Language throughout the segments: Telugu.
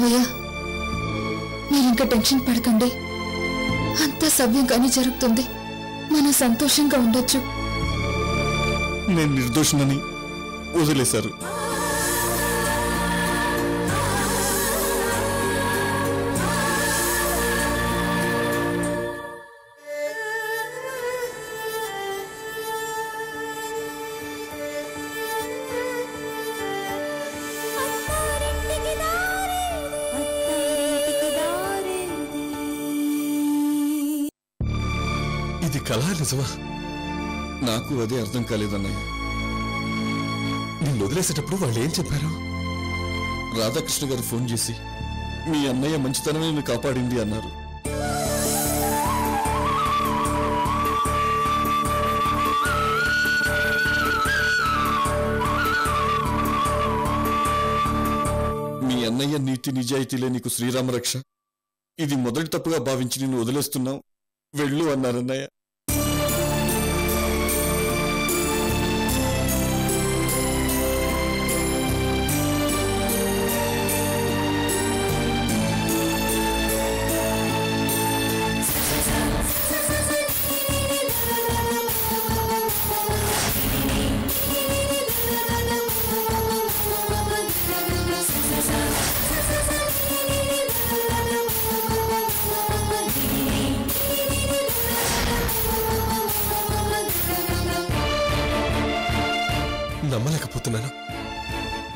మావయ్య మీరింకా టెన్షన్ పడకండి, అంతా సవ్యంగానే జరుగుతుంది. మనం సంతోషంగా ఉండొచ్చు. నేను నిర్దోషినని వదిలేశారు. ఇది కళ నిజమా? నాకు అదే అర్థం కాలేదన్నయ్య. నిన్ను వదిలేసేటప్పుడు వాళ్ళు ఏం చెప్పారు? రాధాకృష్ణ గారు ఫోన్ చేసి మీ అన్నయ్య మంచితనమే నిన్ను కాపాడింది అన్నారు. మీ అన్నయ్య నీతి నిజాయితీలే నీకు శ్రీరామ రక్ష. ఇది మొదటి తప్పుగా భావించి నిన్ను వదిలేస్తున్నావు, వెళ్ళు అన్నారన్నయ్య.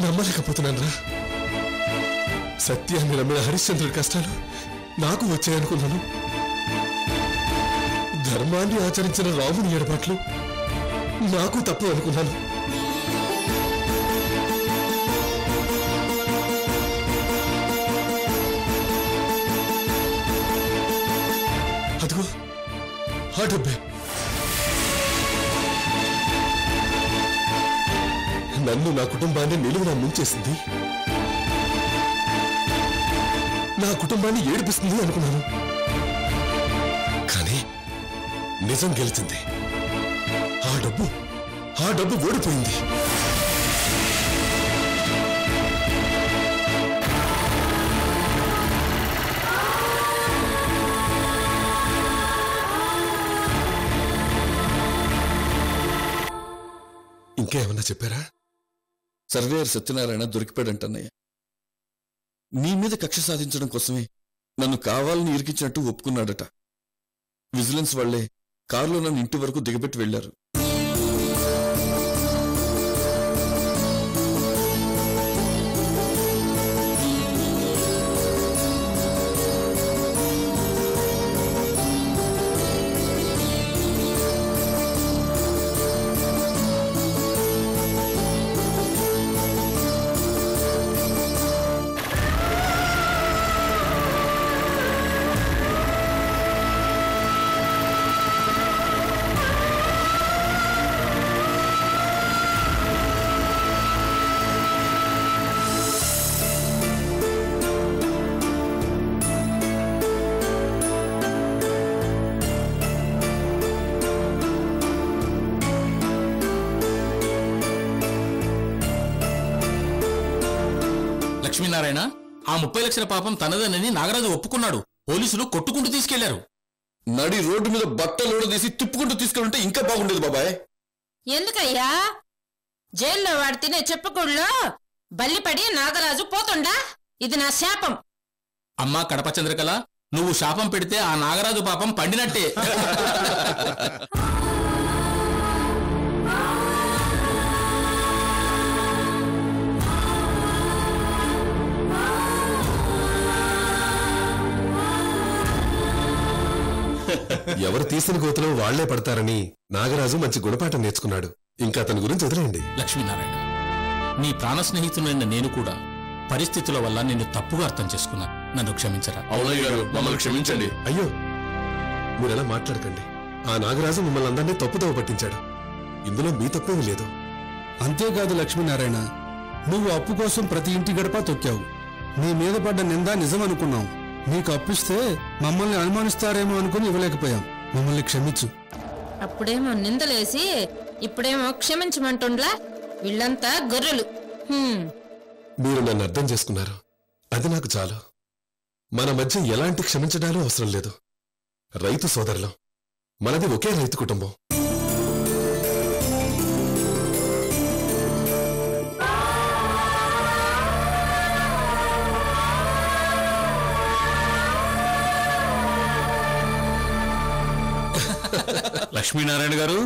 నమ్మలేకపోతున్నాను రా. సత్యాన్ని నమ్మిన హరిశ్చంద్రుడి కష్టాలు నాకు వచ్చాయనుకున్నాను. ధర్మాన్ని ఆచరించిన రాముని ఏర్పాట్లు నాకు తప్పు అనుకున్నాను. అదిగో ఆ డబ్బే నన్ను, నా కుటుంబాన్ని నిలువునా ముంచేసింది, నా కుటుంబాన్ని ఏడిపిస్తుంది అనుకున్నాను. కానీ నిజం గెలిచింది. ఆ డబ్బు ఓడిపోయింది. ఇంకేమన్నా చెప్పారా? సర్వేయర్ సత్యనారాయణ దొరికిపోయాడంటన్నయ్య. నీ మీద కక్ష సాధించడం కోసమే నన్ను కావాలని ఇరికించినట్టు ఒప్పుకున్నాడట. విజిలెన్స్ వాళ్లే కారులో నన్ను ఇంటి వరకు దిగబెట్టి వెళ్లారు. లక్ష్మీనారాయణ, ఆ 30 లక్షల పాపం తనదనని నాగరాజు ఒప్పుకున్నాడు. పోలీసులు కొట్టుకుంటూ తీసుకెళ్లారు. నడి రోడ్డు మీద బట్టలు తీసి తిప్పుకుంటూ తీసుకెళ్తుంటే ఇంకా బాగుండేది బాబాయ్. ఎందుకయ్యా జైల్లో వాడు తినే చెప్పుకుళ్ళో బల్లిపడి నాగరాజు పోతుండా? ఇది నా శాపం. అమ్మా కడప చంద్రకళ, నువ్వు శాపం పెడితే ఆ నాగరాజు పాపం పండినట్టే. ఎవరు తీసిన గోతులో వాళ్లే పడతారని నాగరాజు మంచి గుణపాఠం నేర్చుకున్నాడు. ఇంకా అతని గురించి వదిలేయండి. లక్ష్మీనారాయణ, నీ ప్రాణ స్నేహితులైన నేను కూడా పరిస్థితుల వల్ల నిన్ను తప్పుగా అర్థం చేసుకున్నా. నన్ను క్షమించరా? అవునయ్య గారు, మమ్మల్ని క్షమించండి. అయ్యో, మీరెలా మాట్లాడకండి. ఆ నాగరాజు మిమ్మల్ని అందరినీ తప్పుదోవ పట్టించాడు. ఇందులో మీ తప్పేమీ లేదు. అంతేకాదు లక్ష్మీనారాయణ, నువ్వు అప్పు కోసం ప్రతి ఇంటి గడప తొక్కావు. నీ మీద పడ్డ నింద నిజమనుకున్నావు. నీకు అప్పిస్తే మమ్మల్ని అనుమానిస్తారేమో అనుకుని ఇవ్వలేకపోయాం. మమ్మల్ని క్షమించు. అప్పుడేమో నిందలేసి ఇప్పుడేమో క్షమించమంటుండ్లా. వీళ్ళంతా గొర్రెలు. మీరు నన్ను అర్థం చేసుకున్నారు. అది నాకు చాలు. మన మధ్య ఎలాంటి క్షమించడాలు అవసరం లేదు. రైతు సోదరులం, మనది ఒకే రైతు కుటుంబం. లక్ష్మీనారాయణ గారు,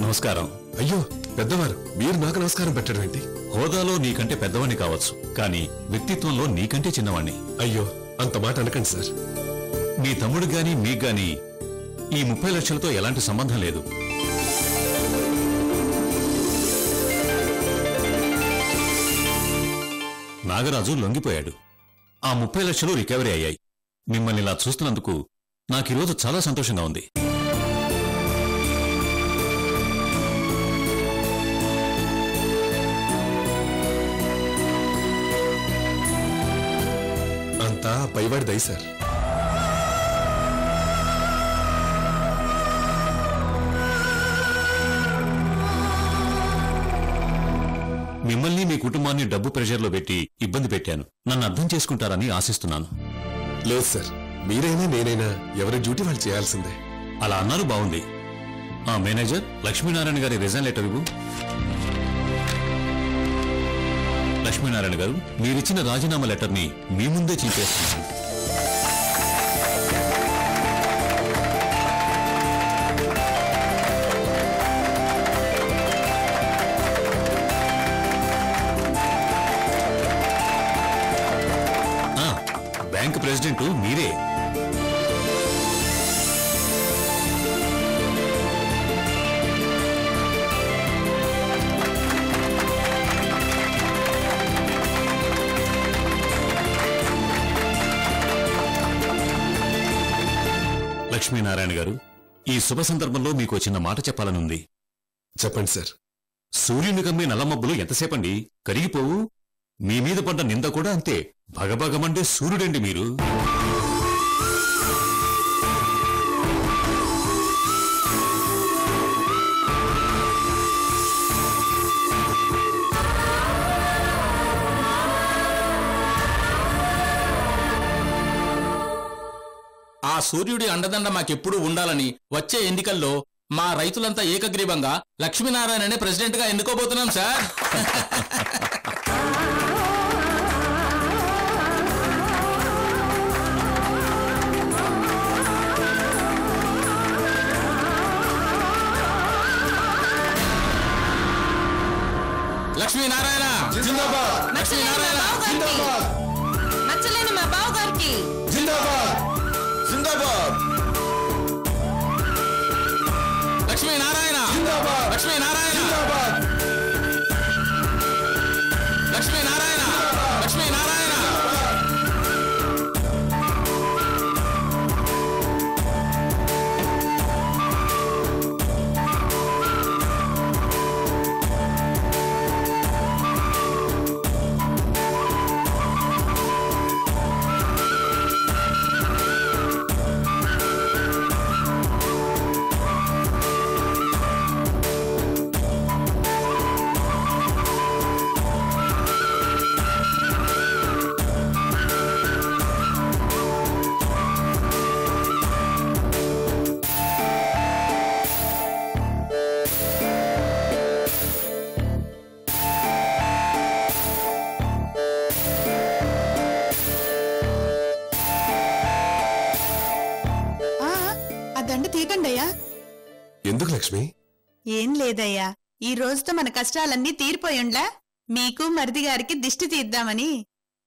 నమస్కారం. అయ్యో పెద్దవారు, మీరు నాకు నమస్కారం పెట్టడం ఏంటి? హోదాలో నీకంటే పెద్దవాణ్ణి కావచ్చు, కానీ వ్యక్తిత్వంలో నీకంటే చిన్నవాణ్ణి. అయ్యో అంత మాట అనకండి సార్. మీ తమ్ముడు గాని మీకు గాని ఈ 30 లక్షలతో ఎలాంటి సంబంధం లేదు. నాగరాజు లొంగిపోయాడు. ఆ 30 లక్షలు రికవరీ అయ్యాయి. మిమ్మల్ని ఇలా చూస్తున్నందుకు నాకీరోజు చాలా సంతోషంగా ఉంది. అంతా పైవాడి దయ సార్. మిమ్మల్ని మీ కుటుంబాన్ని డబ్బు ప్రెషర్లో పెట్టి ఇబ్బంది పెట్టాను. నన్ను అర్థం చేసుకుంటారని ఆశిస్తున్నాను. లేదు సార్, మీరైనా నేనైనా ఎవరి డ్యూటీ వాళ్ళు చేయాల్సిందే. అలా అన్నారు, బాగుంది. ఆ మేనేజర్ లక్ష్మీనారాయణ గారి రిజైన్ లెటర్ ఇవ్వు. లక్ష్మీనారాయణ గారు, మీరిచ్చిన రాజీనామా లెటర్ని మీ ముందే చింపేస్తున్నాను. బ్యాంక్ ప్రెసిడెంట్ మీరే. లక్ష్మీనారాయణ గారు, ఈ శుభ సందర్భంలో మీకు చిన్న మాట చెప్పాలనుంది. చెప్పండి సార్. సూర్యుని కమ్మే నల్లమబ్బులు ఎంతసేపండి, కరిగిపోవు. మీ మీద పడ్డ నింద కూడా అంతే. భగభగమండే సూర్యుడండి మీరు. ఆ సూర్యుడి అండదండ మాకెప్పుడూ ఉండాలని వచ్చే ఎన్నికల్లో మా రైతులంతా ఏకగ్రీవంగా లక్ష్మీనారాయణనే ప్రెసిడెంట్ గా ఎన్నుకోబోతున్నాం సార్. లక్ష్మీనారాయణ జిందాబాద్. లక్ష్మీనారాయణ జిందాబాద్. నచ్చలేని మా బావగారికి జిందాబాద్ జిందాబాద్. లక్ష్మీనారాయణ జిందాబాద్ లక్ష్మీనారాయణ జిందాబాద్. లక్ష్మీనారాయణ లక్ష్మీనారాయణ. ఎందుకు లక్ష్మి? ఏం లేదయ్యా, ఈ రోజుతో మన కష్టాలన్నీ తీరిపోయుండ్లా. మీకు మరిది గారికి దిష్టి తీద్దామని.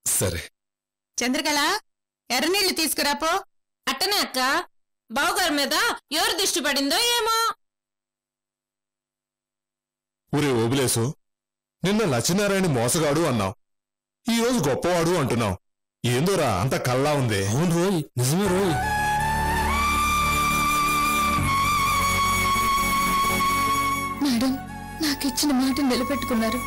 సరే. చంద్రకళ, ఎర్రనీళ్లు తీసుకురాపో. అట్టనే అక్క, బావగారి మీద ఎవరు దిష్టి పడిందో ఏమో. ఊరే ఓబులేసు, నిన్న లక్ష్మీనారాయణ మోసగాడు అన్నావు, ఈ రోజు గొప్పవాడు అంటున్నావు. ఏందోరా అంత కల్లా ఉంది? అవును రోయ్, నిజమే రోయ్. మేడం, నాకిచ్చిన మాట నిలబెట్టుకున్నారు.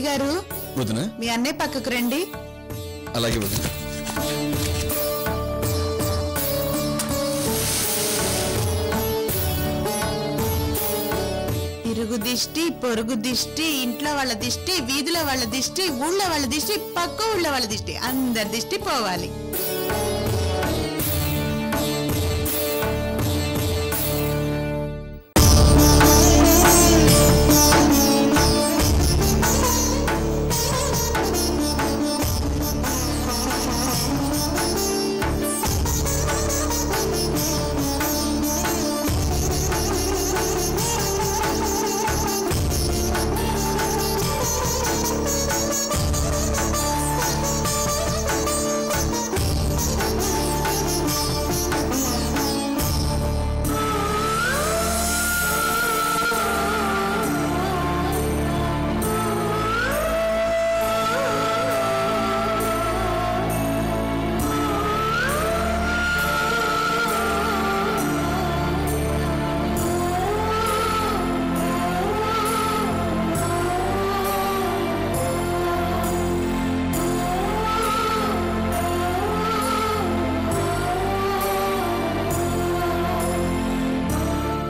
అయ్యగారు వదిన మీ అన్నయ్య పక్కకు రండి. అలాగే వదిన. ఇరుగు దిష్టి, పొరుగు దిష్టి, ఇంట్లో వాళ్ళ దిష్టి, వీధిలో వాళ్ళ దిష్టి, ఊళ్ళో వాళ్ళ దిష్టి, పక్క ఊళ్ళో వాళ్ళ దిష్టి, అందరి దిష్టి పోవాలి.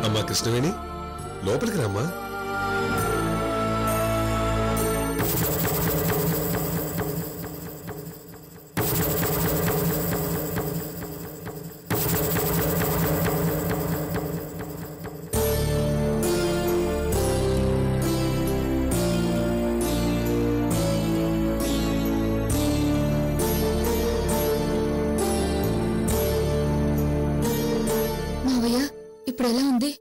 అమ్మా కృష్ణవేణి, లోపలికి రామ్మా. మావయ్య ఇప్పుడు ఎలా ఉంది?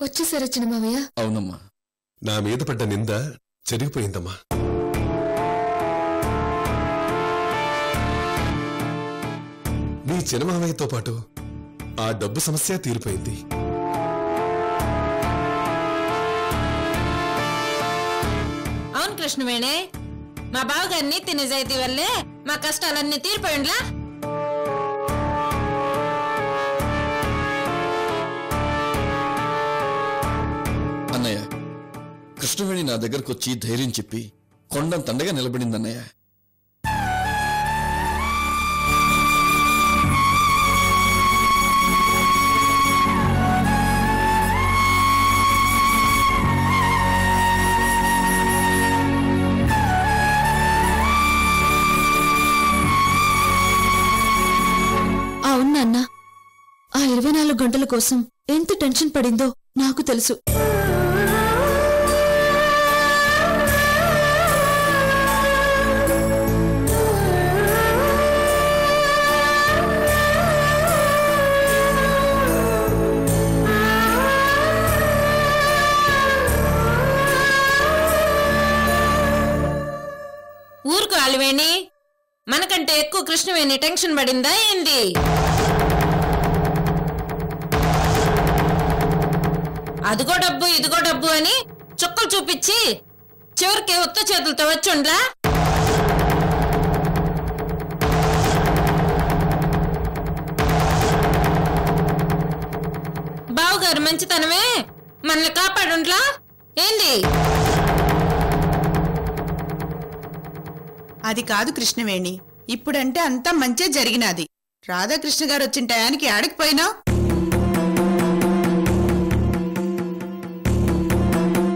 వచ్చేసారా చిన్న మావయ్య? అవునమ్మా. నా మీద పడ్డ నింద చెరిగిపోయిందమ్మా. నీ చిన్నమామయ్యతో పాటు ఆ డబ్బు సమస్య తీరిపోయింది. అవును కృష్ణవేణి, మా బావగారిని తినేజైతీ వల్లే మా కష్టాలన్నీ తీరిపోయిండ్లా. అన్నయ్య, కృష్ణవేణి నా దగ్గరకు వచ్చి ధైర్యం చెప్పి కొండంతండగా నిలబడిందన్నయ్య. అవును నాన్న, ఆ 24 గంటల కోసం ఎంత టెన్షన్ పడిందో నాకు తెలుసు. ఊరుకు అలివేణి, మనకంటే ఎక్కువ కృష్ణవేణి టెన్షన్ పడిందా ఏంది? అదిగో డబ్బు ఇదిగో డబ్బు అని చుక్కలు చూపించి చివరికి ఉత్త చేతులతో వచ్చుండ్లా. బావుగారు మంచితనమే మనల్ని కాపాడుండ్లా ఏంది? అది కాదు కృష్ణవేణి, ఇప్పుడంటే అంతా మంచే జరిగినది. రాధాకృష్ణ గారు వచ్చిన టయానికి ఆడకపోయినావు.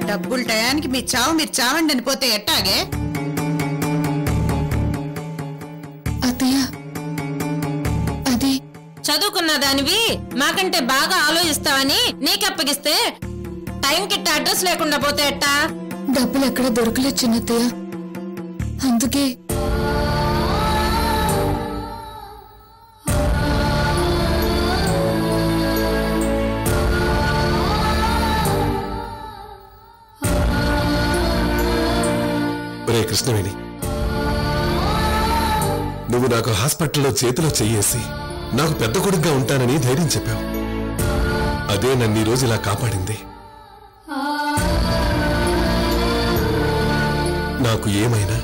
డబ్బుల టయానికి మీ చావు మీరు చావండి అనిపోతే ఎట్టాగే? అత్తయ్య, అది చదువుకున్న దానివి మాకంటే బాగా ఆలోచిస్తావని నీకప్పగిస్తే టైంకి అడ్రస్ లేకుండా పోతే ఎట్టా? డబ్బులు ఎక్కడ దొరకలేదు చిన్నత్తయ్య, అందుకే ఒరే కృష్ణవేణి, నువ్వు నాకు హాస్పిటల్లో చేతిలో చెయ్యేసి నాకు పెద్ద కొడుకుగా ఉంటానని ధైర్యం చెప్పావు. అదే నన్ను ఈ రోజు ఇలా కాపాడింది. నాకు ఏమైనా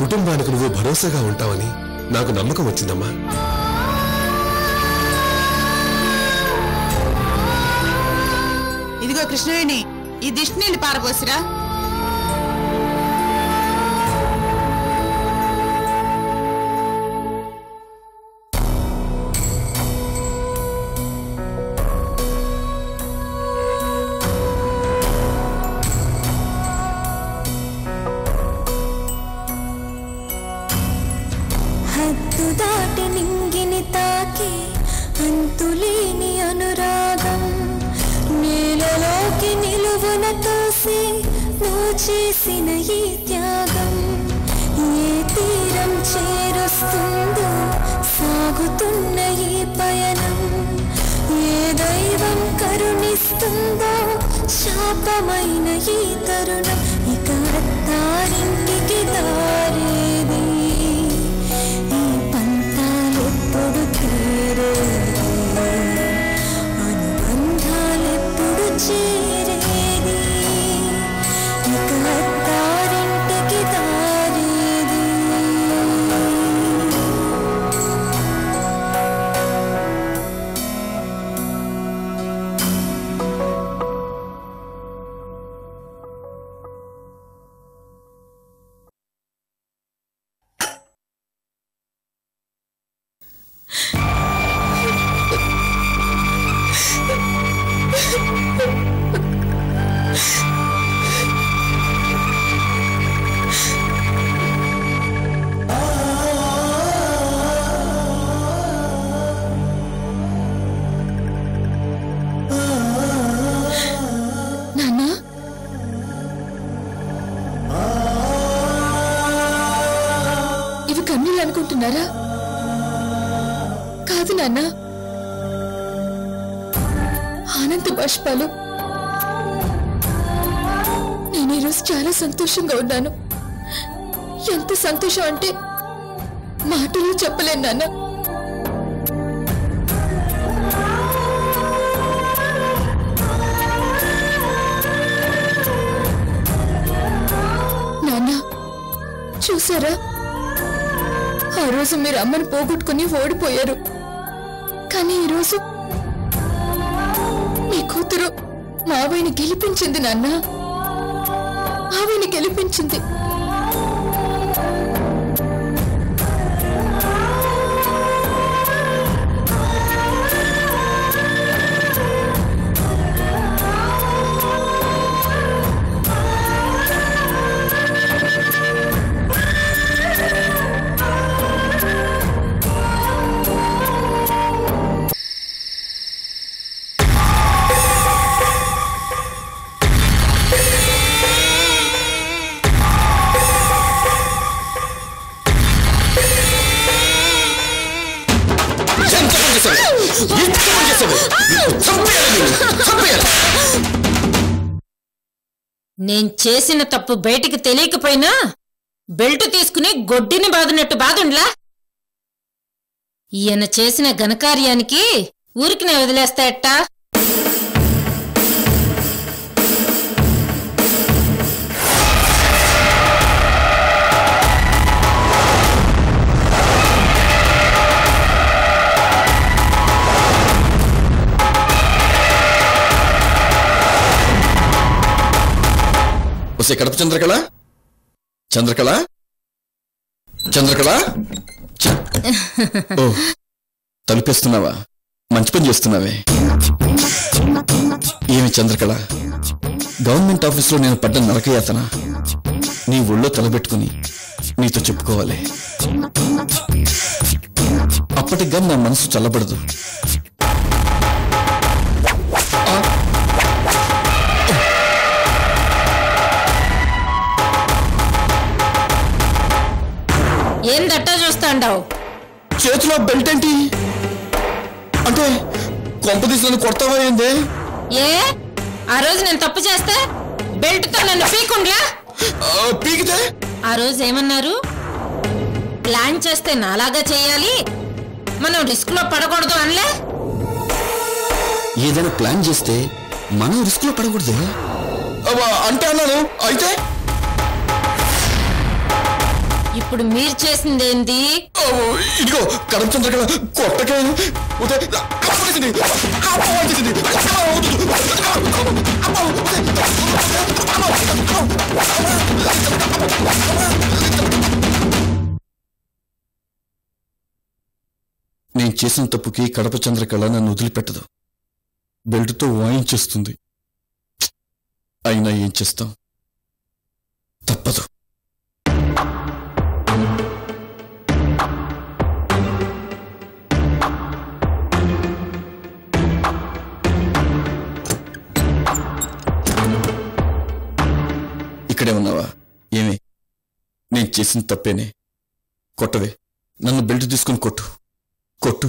కుటుంబానికి నువ్వు భరోసాగా ఉంటావని నాకు నమ్మకం వచ్చిందమ్మా. ఇదిగో కృష్ణవేణి, ఈ దిష్టి నీళ్ళు పారబోసిరా. చేసిన ఈ త్యాగం ఏ తీరం చేరుస్తుందో సాగుతున్న ఈ పయనం ఏ దైవం కరుణిస్తుందో శాపమైన ఈ తరుణం ఇక అత్తారింటికి దారేది ఈ పంతాలెప్పుడు తీరేది అనుబంధాలెప్పుడు చేరేది ఇక అత్తారింటికి దారేది నాన్నా ఇవి కన్నీళ్ళు అనుకుంటున్నారా? కాదు నాన్న, ఆనంద బాష్పాలు. నేను ఈరోజు చాలా సంతోషంగా ఉన్నాను. ఎంత సంతోషం అంటే మాటల్లో చెప్పలేను నాన్న. నాన్న చూసారా, ఆ రోజు మీరు అమ్మని పోగొట్టుకుని ఓడిపోయారు. కానీ ఈరోజు మీ కూతురు మావయ్యని గెలిపించింది నాన్న, మావయ్యని గెలిపించింది. నేను చేసిన తప్పు బయటికి తెలియకపోయినా బెల్ట్ తీసుకుని గొడ్డిని బాదునట్టు బాదుండ్లా. ఈయన చేసిన ఘనకార్యానికి ఊరికినే వదిలేస్తా ఎట్టా? వస్తే కడప చంద్రకళ, చంద్రకళ, చంద్రకళ. ఓ, తలుపేస్తున్నావా? మంచి పని చేస్తున్నావే. ఏమి చంద్రకళ, గవర్నమెంట్ ఆఫీసులో నేను పడ్డ నరకయాతన నీ ఒళ్ళో తలబెట్టుకుని నీతో చెప్పుకోవాలి. అప్పటిగా నా మనసు చల్లబడదు. ఏం దట్టా చూస్తాండావు? చేతిలో బెల్ట్ ఏంటి? అంటే కొంపదీసి నన్ను కొడతావా ఏందే? ఏ ఆ రోజు నేను తప్పు చేస్తే బెల్ట్ తో నన్ను పీకుండ్లా? పీకితే ఆ రోజు ఏమన్నారు? ప్లాన్ చేస్తే నాలాగా చేయాలి, మనం రిస్క్ లో పడకూడదు అనలే? ఏదైనా ప్లాన్ చేస్తే మనం రిస్క్ లో పడకూడదే అంటే అన్నాను. అయితే ఇప్పుడు మీరు చేసిందేంది? ఇదిగో కడప చంద్రకళ కొట్టకే. నేను చేసిన తప్పుకి కడప చంద్రకళ నన్ను వదిలిపెట్టదు, బెల్ట్తో వాయించేస్తుంది. అయినా ఏం చేస్తాం, తప్పదు. ఇక్కడే ఉన్నావా? ఏమి నేను చేసిన తప్పేనే. కొట్టవే, నన్ను బెల్ట్ తీసుకుని కొట్టు కొట్టు.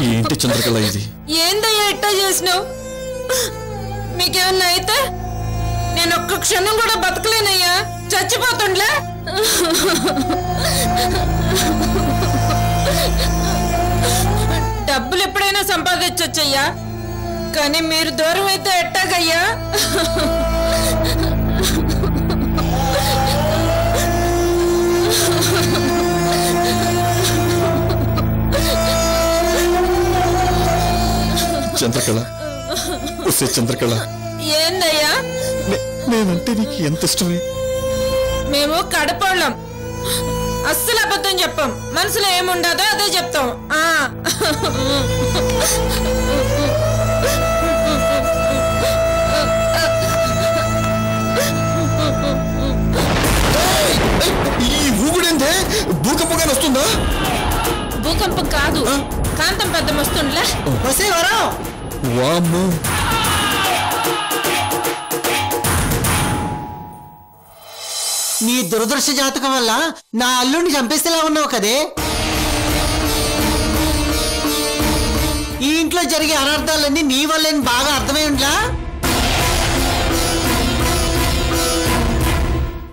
ఏంటి చంద్రకళ ఇది? ఏందయ్యా ఇట్టా చేసినావు? మీకేమన్నా అయితే నేను ఒక్క క్షణం కూడా బతకలేనయ్యా, చచ్చిపోతుండ్లే. డబ్బులు ఎప్పుడైనా సంపాదించొచ్చయ్యా, కానీ మీరు దూరం అయితే ఎట్టాగయ్యా? చంద్రకళ, వస్తే చంద్రకళ, ఏందయ్యా? నేనంటే నీకు ఎంత ఇష్టమే. మేము కడపళ్ళం, అస్సలు అబద్ధం చెప్పం. మనసులో ఏముండదో అదే చెప్తాం. ఈ ఊగుడేందే? భూకంపంగా వస్తుందా? భూకంపం కాదు, కాంతం పెద్దం వస్తుండ్లే. వామ్మో, నీ దురదృష్ట జాతకం వల్ల నా అల్లుడిని చంపేసేలా ఉన్నావు కదే. ఈ ఇంట్లో జరిగే అనర్థాలన్నీ నీ వల్లని బాగా అర్థమై ఉండ్లా.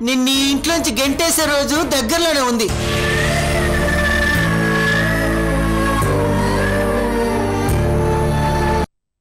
నిన్ను ఈ ఇంట్లోంచి గెంటేసే రోజు దగ్గరలోనే ఉంది.